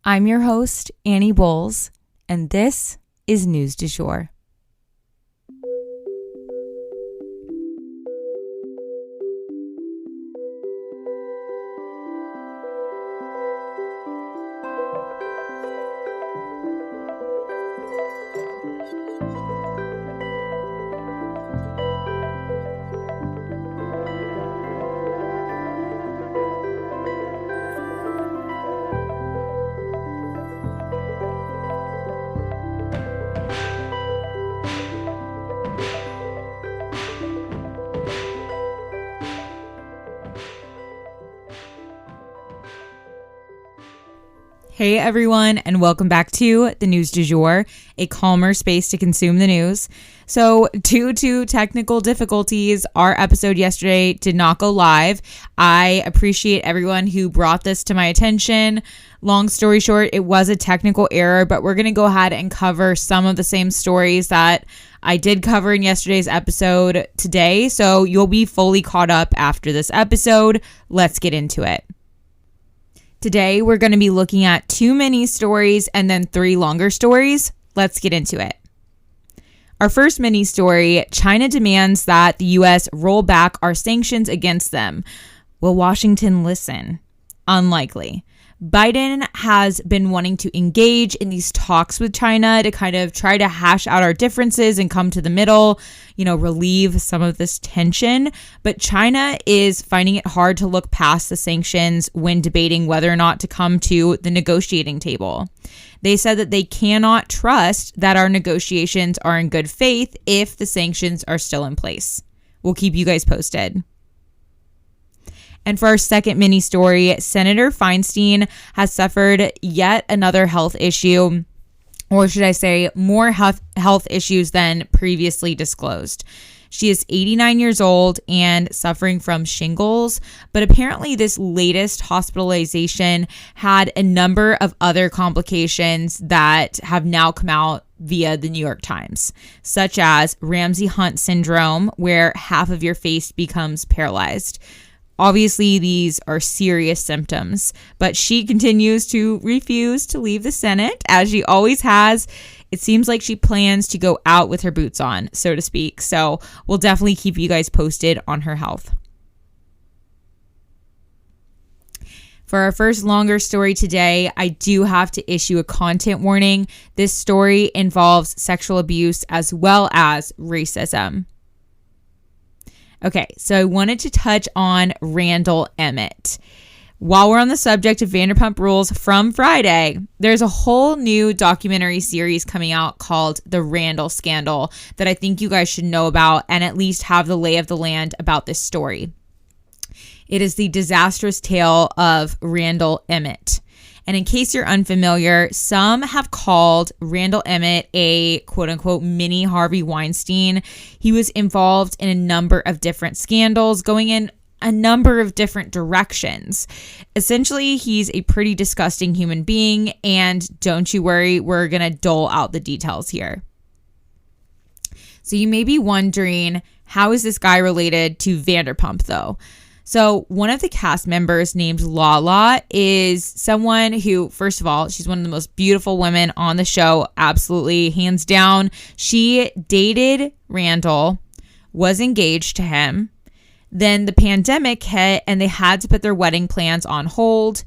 I'm your host, Annie Bowles, and this is News du Jour. Hey everyone, and welcome back to the News du Jour, a calmer space to consume the news. So due to technical difficulties, our episode yesterday did not go live. I appreciate everyone who brought this to my attention. Long story short, it was a technical error, but we're going to go ahead and cover some of the same stories that I did cover in yesterday's episode today. So you'll be fully caught up after this episode. Let's get into it. Today, we're going to be looking at 2 mini stories and then 3 longer stories. Let's get into it. Our first mini story, China demands that the U.S. roll back our sanctions against them. Will Washington listen? Unlikely. Biden has been wanting to engage in these talks with China to kind of try to hash out our differences and come to the middle, relieve some of this tension. But China is finding it hard to look past the sanctions when debating whether or not to come to the negotiating table. They said that they cannot trust that our negotiations are in good faith if the sanctions are still in place. We'll keep you guys posted. And for our second mini story, Senator Feinstein has suffered yet another health issue, or should I say more health issues than previously disclosed. She is 89 years old and suffering from shingles, but apparently this latest hospitalization had a number of other complications that have now come out via the New York Times, such as Ramsay-Hunt syndrome, where half of your face becomes paralyzed. Obviously, these are serious symptoms, but she continues to refuse to leave the Senate, as she always has. It seems like she plans to go out with her boots on, so to speak. So we'll definitely keep you guys posted on her health. For our first longer story today, I do have to issue a content warning. This story involves sexual abuse as well as racism. Okay, so I wanted to touch on Randall Emmett. While we're on the subject of Vanderpump Rules from Friday, there's a whole new documentary series coming out called The Randall Scandal that I think you guys should know about and at least have the lay of the land about this story. It is the disastrous tale of Randall Emmett. And in case you're unfamiliar, some have called Randall Emmett a quote-unquote mini Harvey Weinstein. He was involved in a number of different scandals going in a number of different directions. Essentially, he's a pretty disgusting human being, and don't you worry, we're going to dole out the details here. So you may be wondering, how is this guy related to Vanderpump though? So one of the cast members named Lala is someone who, first of all, she's one of the most beautiful women on the show. Absolutely, hands down. She dated Randall, was engaged to him. Then the pandemic hit and they had to put their wedding plans on hold.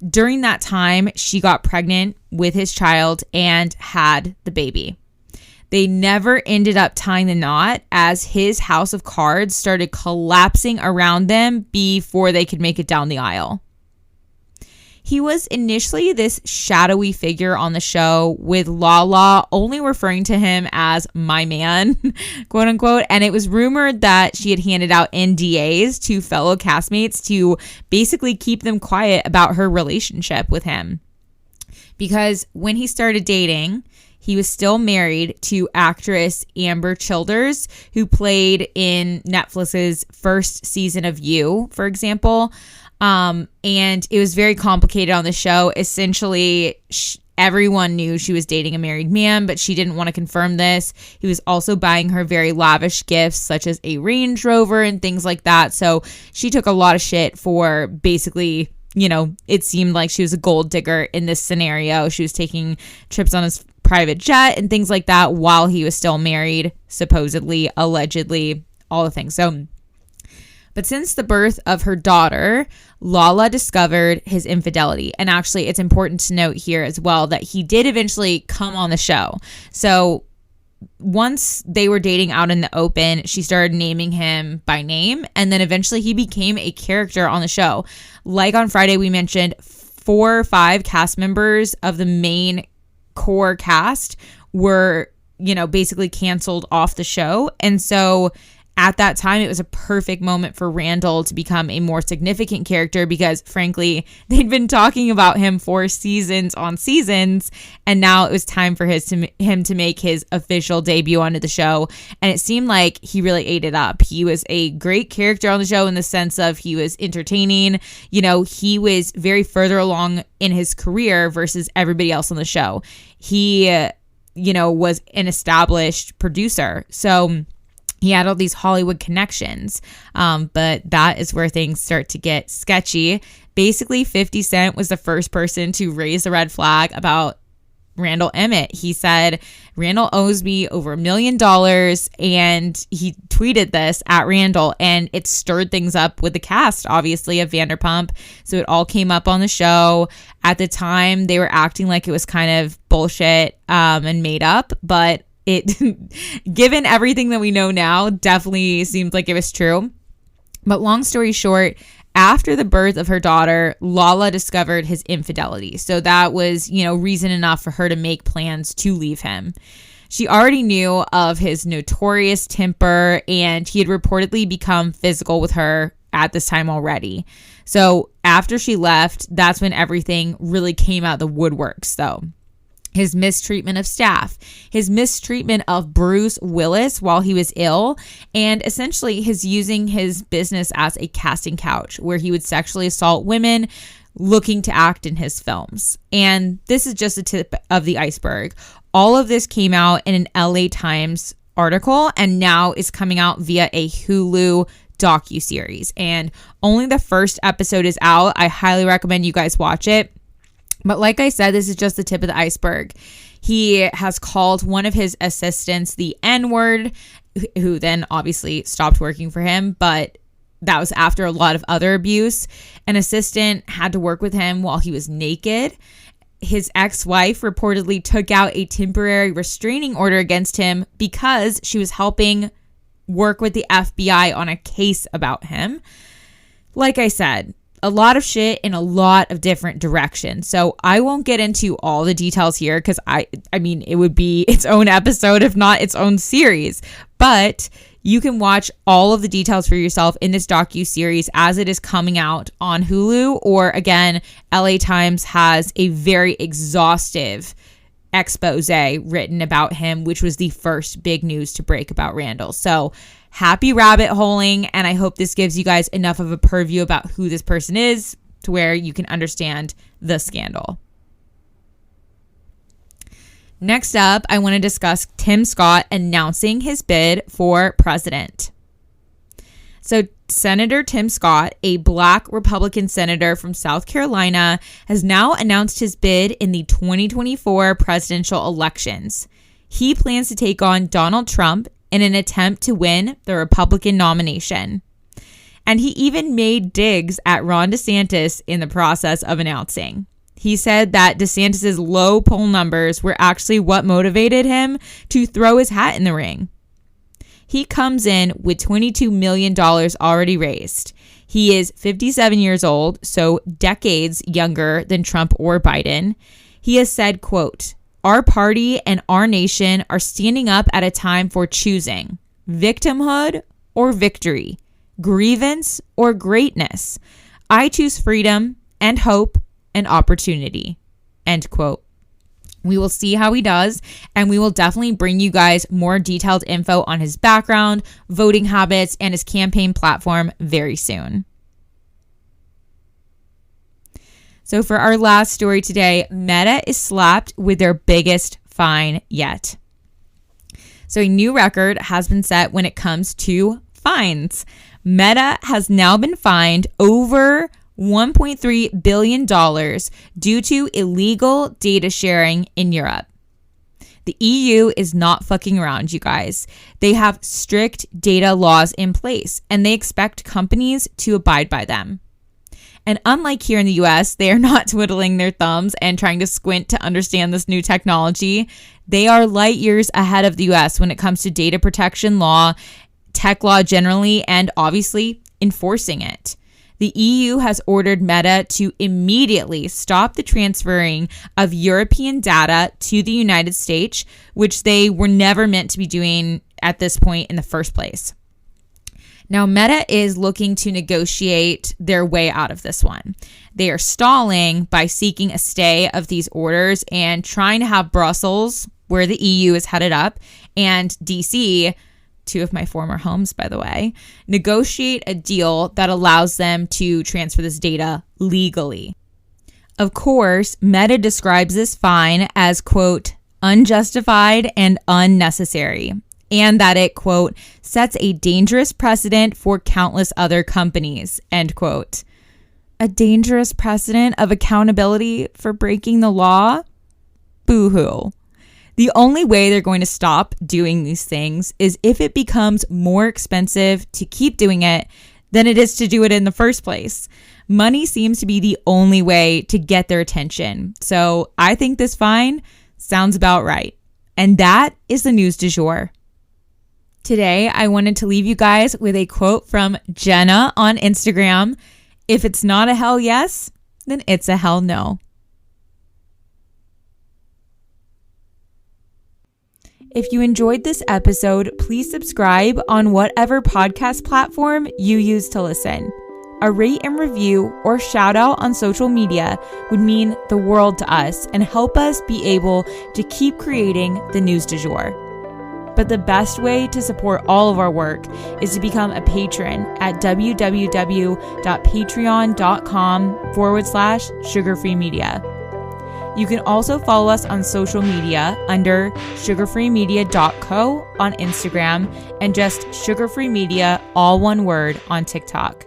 During that time, she got pregnant with his child and had the baby. They never ended up tying the knot as his house of cards started collapsing around them before they could make it down the aisle. He was initially this shadowy figure on the show, with Lala only referring to him as my man, quote unquote. And it was rumored that she had handed out NDAs to fellow castmates to basically keep them quiet about her relationship with him. Because when he started dating, he was still married to actress Amber Childers, who played in Netflix's first season of You, for example. And it was very complicated on the show. Essentially, everyone knew she was dating a married man, but she didn't want to confirm this. He was also buying her very lavish gifts, such as a Range Rover and things like that. So she took a lot of shit for basically it seemed like she was a gold digger in this scenario. She was taking trips on his private jet and things like that while he was still married, supposedly, allegedly, all the things. But since the birth of her daughter, Lala discovered his infidelity. And actually, it's important to note here as well that he did eventually come on the show. So once they were dating out in the open, she started naming him by name. And then eventually he became a character on the show. Like on Friday, we mentioned 4 or 5 cast members of the main core cast were, basically canceled off the show. And so at that time, it was a perfect moment for Randall to become a more significant character because, frankly, they'd been talking about him for seasons on seasons, and now it was time for him to make his official debut onto the show, and it seemed like he really ate it up. He was a great character on the show in the sense of he was entertaining. He was very further along in his career versus everybody else on the show. He, was an established producer, so he had all these Hollywood connections, but that is where things start to get sketchy. Basically, 50 Cent was the first person to raise the red flag about Randall Emmett. He said, Randall owes me over $1 million, and he tweeted this at Randall, and it stirred things up with the cast, obviously, of Vanderpump. So it all came up on the show. At the time, they were acting like it was kind of bullshit and made up, but it, given everything that we know now, definitely seems like it was true. But long story short, after the birth of her daughter, Lala discovered his infidelity. So that was, reason enough for her to make plans to leave him. She already knew of his notorious temper, and he had reportedly become physical with her at this time already. So after she left, that's when everything really came out of the woodworks, though. His mistreatment of staff, his mistreatment of Bruce Willis while he was ill, and essentially his using his business as a casting couch where he would sexually assault women looking to act in his films. And this is just the tip of the iceberg. All of this came out in an LA Times article and now is coming out via a Hulu docuseries. And only the first episode is out. I highly recommend you guys watch it. But like I said, this is just the tip of the iceberg. He has called one of his assistants the N-word, who then obviously stopped working for him, but that was after a lot of other abuse. An assistant had to work with him while he was naked. His ex-wife reportedly took out a temporary restraining order against him because she was helping work with the FBI on a case about him. Like I said, a lot of shit in a lot of different directions. So I won't get into all the details here because I mean, it would be its own episode, if not its own series. But you can watch all of the details for yourself in this docuseries as it is coming out on Hulu. Or again, LA Times has a very exhaustive expose written about him, which was the first big news to break about Randall. So happy rabbit holing, and I hope this gives you guys enough of a purview about who this person is to where you can understand the scandal. Next up, I want to discuss Tim Scott announcing his bid for president. So Senator Tim Scott, a Black Republican senator from South Carolina, has now announced his bid in the 2024 presidential elections. He plans to take on Donald Trump in an attempt to win the Republican nomination. And he even made digs at Ron DeSantis in the process of announcing. He said that DeSantis' low poll numbers were actually what motivated him to throw his hat in the ring. He comes in with $22 million already raised. He is 57 years old, so decades younger than Trump or Biden. He has said, quote, "Our party and our nation are standing up at a time for choosing victimhood or victory, grievance or greatness. I choose freedom and hope and opportunity," end quote. We will see how he does, and we will definitely bring you guys more detailed info on his background, voting habits, and his campaign platform very soon. So for our last story today, Meta is slapped with their biggest fine yet. So a new record has been set when it comes to fines. Meta has now been fined over $1.3 billion due to illegal data sharing in Europe. The EU is not fucking around, you guys. They have strict data laws in place, and they expect companies to abide by them. And unlike here in the US, they are not twiddling their thumbs and trying to squint to understand this new technology. They are light years ahead of the US when it comes to data protection law, tech law generally, and obviously enforcing it. The EU has ordered Meta to immediately stop the transferring of European data to the United States, which they were never meant to be doing at this point in the first place. Now, Meta is looking to negotiate their way out of this one. They are stalling by seeking a stay of these orders and trying to have Brussels, where the EU is headed up, and DC, two of my former homes, by the way, negotiate a deal that allows them to transfer this data legally. Of course, Meta describes this fine as, quote, unjustified and unnecessary, and that it, quote, sets a dangerous precedent for countless other companies, end quote. A dangerous precedent of accountability for breaking the law? Boo-hoo. The only way they're going to stop doing these things is if it becomes more expensive to keep doing it than it is to do it in the first place. Money seems to be the only way to get their attention. So I think this fine sounds about right. And that is the news du jour. Today, I wanted to leave you guys with a quote from Jenna on Instagram. If it's not a hell yes, then it's a hell no. If you enjoyed this episode, please subscribe on whatever podcast platform you use to listen. A rate and review or shout out on social media would mean the world to us and help us be able to keep creating the news du jour. But the best way to support all of our work is to become a patron at www.patreon.com/sugarfreemedia. You can also follow us on social media under sugarfreemedia.co on Instagram and just sugarfreemedia, all one word, on TikTok.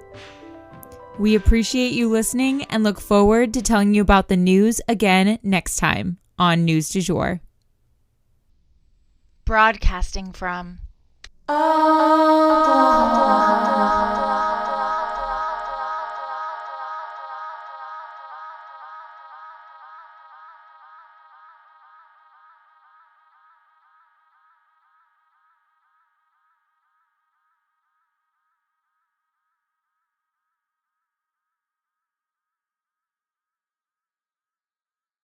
We appreciate you listening and look forward to telling you about the news again next time on News du Jour. Broadcasting from Oklahoma.